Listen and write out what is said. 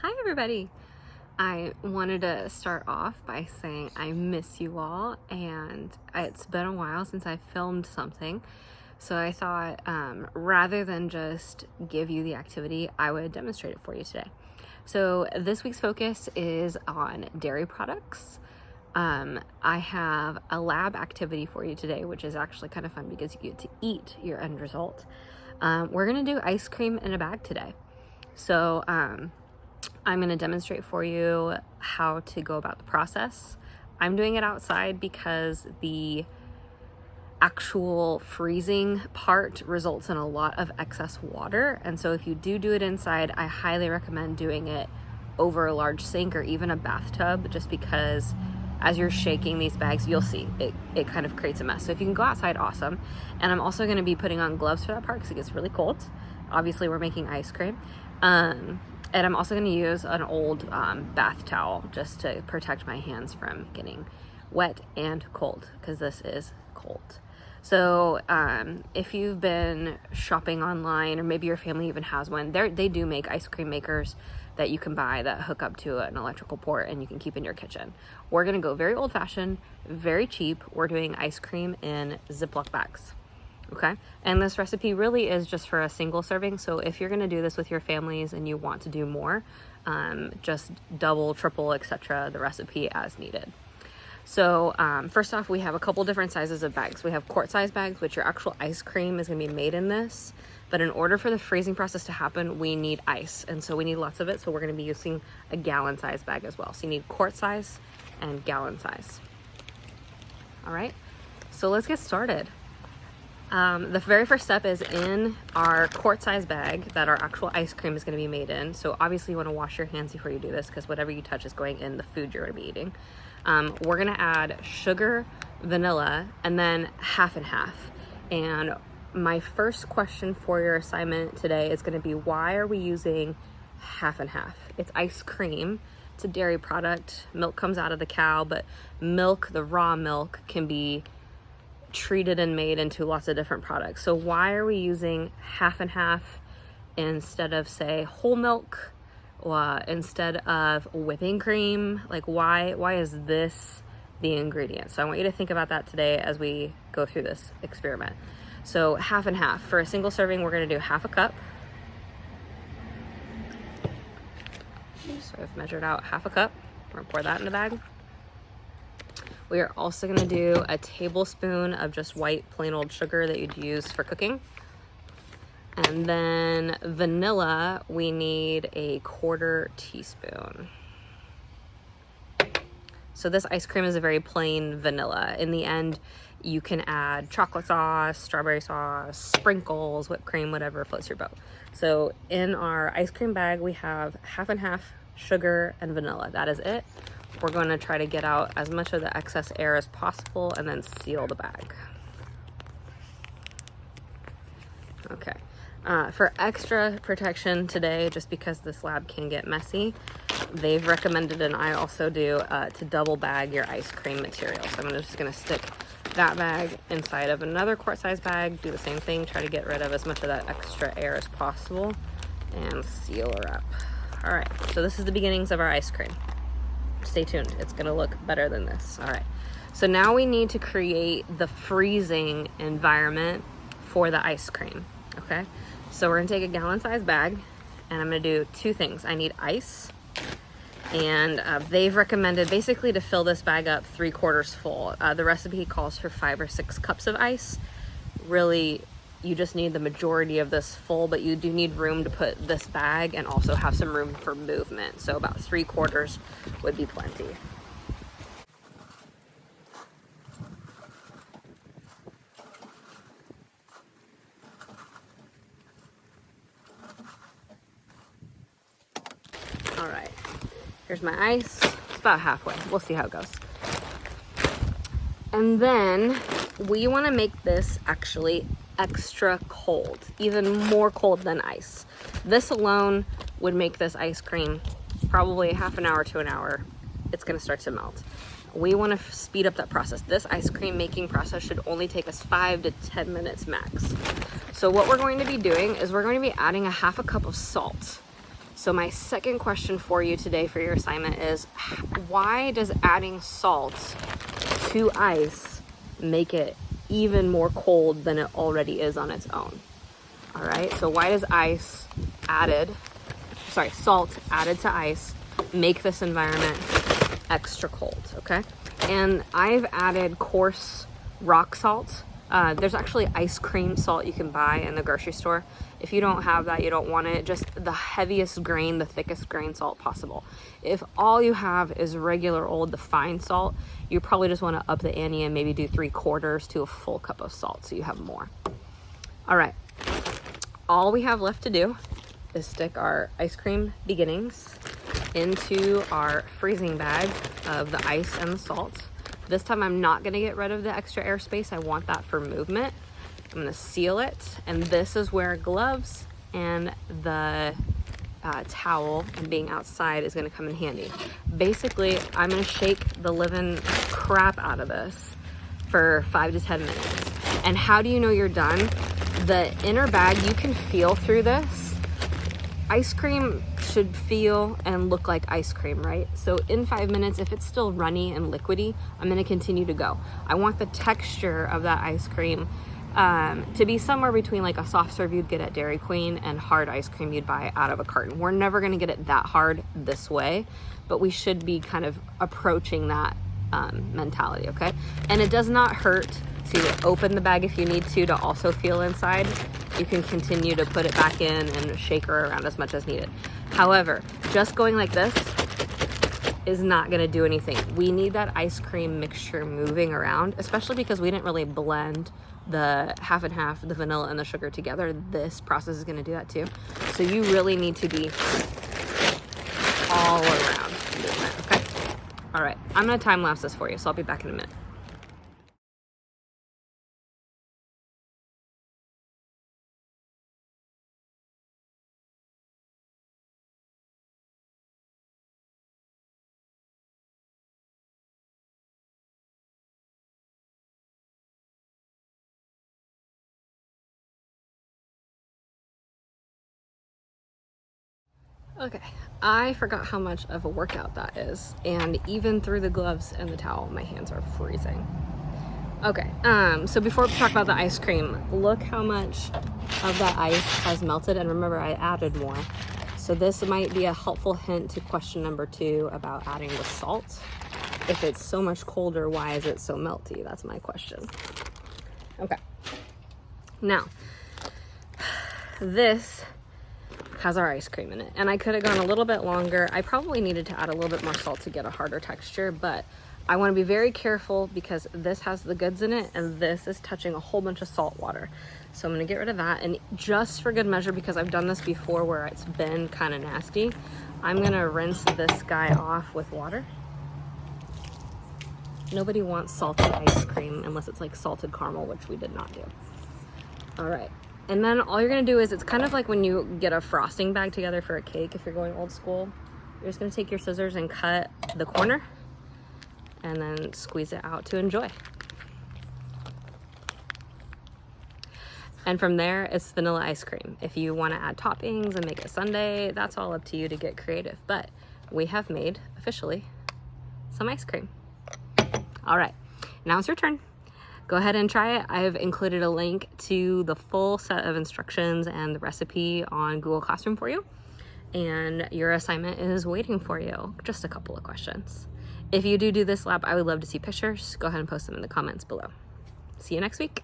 Hi everybody! I wanted to start off by saying I miss you all, and it's been a while since I filmed something, so I thought rather than just give you the activity, I would demonstrate it for you today. So this week's focus is on dairy products. I have a lab activity for you today, which is actually kind of fun because you get to eat your end result. We're gonna do ice cream in a bag today. So I'm going to demonstrate for you how to go about the process. I'm doing it outside because the actual freezing part results in a lot of excess water. And so if you do it inside, I highly recommend doing it over a large sink or even a bathtub, just because as you're shaking these bags, you'll see it kind of creates a mess. So if you can go outside, awesome. And I'm also going to be putting on gloves for that part because it gets really cold. Obviously, we're making ice cream. And I'm also going to use an old bath towel just to protect my hands from getting wet and cold, because this is cold. So if you've been shopping online, or maybe your family even has one, they do make ice cream makers that you can buy that hook up to an electrical port and you can keep in your kitchen. We're going to go very old fashioned, very cheap. We're doing ice cream in Ziploc bags. Okay, and this recipe really is just for a single serving. So if you're going to do this with your families and you want to do more, just double, triple, etc. the recipe as needed. So first off, we have a couple different sizes of bags. We have quart size bags, which your actual ice cream is going to be made in this. But in order for the freezing process to happen, we need ice. And so we need lots of it. So we're going to be using a gallon size bag as well. So you need quart size and gallon size. All right, so let's get started. The very first step is in our quart size bag that our actual ice cream is going to be made in. So obviously you want to wash your hands before you do this, because whatever you touch is going in the food you're going to be eating. We're going to add sugar, vanilla, and then half and half. And my first question for your assignment today is going to be, why are we using half and half? It's ice cream. It's a dairy product. Milk comes out of the cow, but milk, the raw milk, can be treated and made into lots of different products. So why are we using half and half instead of, say, whole milk, or instead of whipping cream? Like, why is this the ingredient? So I want you to think about that today as we go through this experiment. So half and half. For a single serving, we're going to do half a cup. So I've measured out half a cup. We're going to pour that in the bag. We are also going to do a tablespoon of just white plain old sugar that you'd use for cooking. And then vanilla, we need a 1/4 teaspoon. So this ice cream is a very plain vanilla. In the end, you can add chocolate sauce, strawberry sauce, sprinkles, whipped cream, whatever floats your boat. So in our ice cream bag, we have half and half sugar and vanilla. That is it. We're going to try to get out as much of the excess air as possible and then seal the bag. Okay. For extra protection today, just because this lab can get messy, they've recommended, and I also do, to double bag your ice cream material. So I'm just going to stick that bag inside of another quart size bag, do the same thing, try to get rid of as much of that extra air as possible, and seal her up. All right, so this is the beginnings of our ice cream. Stay tuned, it's gonna look better than this. All right, so now we need to create the freezing environment for the ice cream. Okay, so we're gonna take a gallon size bag, and I'm gonna do two things. I need ice, and they've recommended basically to fill this bag up 3/4 full. The recipe calls for 5 or 6 cups of ice. Really, you just need the majority of this full, but you do need room to put this bag and also have some room for movement. So about 3/4 would be plenty. All right, here's my ice. It's about halfway. We'll see how it goes. And then we want to make this actually extra cold, even more cold than ice. This alone would make this ice cream probably half an hour to an hour. It's going to start to melt. We want to speed up that process. This ice cream making process should only take us 5 to 10 minutes max. So what we're going to be doing is we're going to be adding a half a cup of salt. So my second question for you today for your assignment is, why does adding salt to ice make it even more cold than it already is on its own? All right, so why does salt added to ice make this environment extra cold, okay? And I've added coarse rock salt. There's actually ice cream salt you can buy in the grocery store. If you don't have that, you don't want it, just the heaviest grain, the thickest grain salt possible. If all you have is regular old, the fine salt, you probably just want to up the ante and maybe do 3/4 to a full cup of salt so you have more. All right, all we have left to do is stick our ice cream beginnings into our freezing bag of the ice and the salt. This time I'm not gonna get rid of the extra airspace. I want that for movement. I'm gonna seal it, and this is where gloves and the towel and being outside is gonna come in handy. Basically, I'm gonna shake the living crap out of this for 5 to 10 minutes. And how do you know you're done? The inner bag, you can feel through this. Ice cream should feel and look like ice cream, right? So in 5 minutes, if it's still runny and liquidy, I'm gonna continue to go. I want the texture of that ice cream to be somewhere between like a soft serve you'd get at Dairy Queen and hard ice cream you'd buy out of a carton. We're never gonna get it that hard this way, but we should be kind of approaching that mentality, okay? And it does not hurt to open the bag if you need to also feel inside. You can continue to put it back in and shake her around as much as needed. However, just going like this is not gonna do anything. We need that ice cream mixture moving around, especially because we didn't really blend the half and half, the vanilla and the sugar together. This process is gonna do that too. So you really need to be all around movement, okay? All right, I'm gonna time lapse this for you, so I'll be back in a minute. Okay, I forgot how much of a workout that is, and even through the gloves and the towel, my hands are freezing. Okay, so before we talk about the ice cream, look how much of that ice has melted, and remember I added more. So this might be a helpful hint to question number 2 about adding the salt. If it's so much colder, why is it so melty? That's my question. Okay, now, this has our ice cream in it, and I could have gone a little bit longer. I probably needed to add a little bit more salt to get a harder texture, but I want to be very careful because this has the goods in it and this is touching a whole bunch of salt water. So I'm going to get rid of that, and just for good measure, because I've done this before where it's been kind of nasty, I'm going to rinse this guy off with water. Nobody wants salty ice cream unless it's like salted caramel, which we did not do. All right. And then all you're gonna do is, it's kind of like when you get a frosting bag together for a cake, if you're going old school. You're just gonna take your scissors and cut the corner and then squeeze it out to enjoy. And from there, it's vanilla ice cream. If you wanna add toppings and make it sundae, that's all up to you to get creative. But we have made, officially, some ice cream. All right, now it's your turn. Go ahead and try it. I've included a link to the full set of instructions and the recipe on Google Classroom for you. And your assignment is waiting for you. Just a couple of questions. If you do this lab, I would love to see pictures. Go ahead and post them in the comments below. See you next week.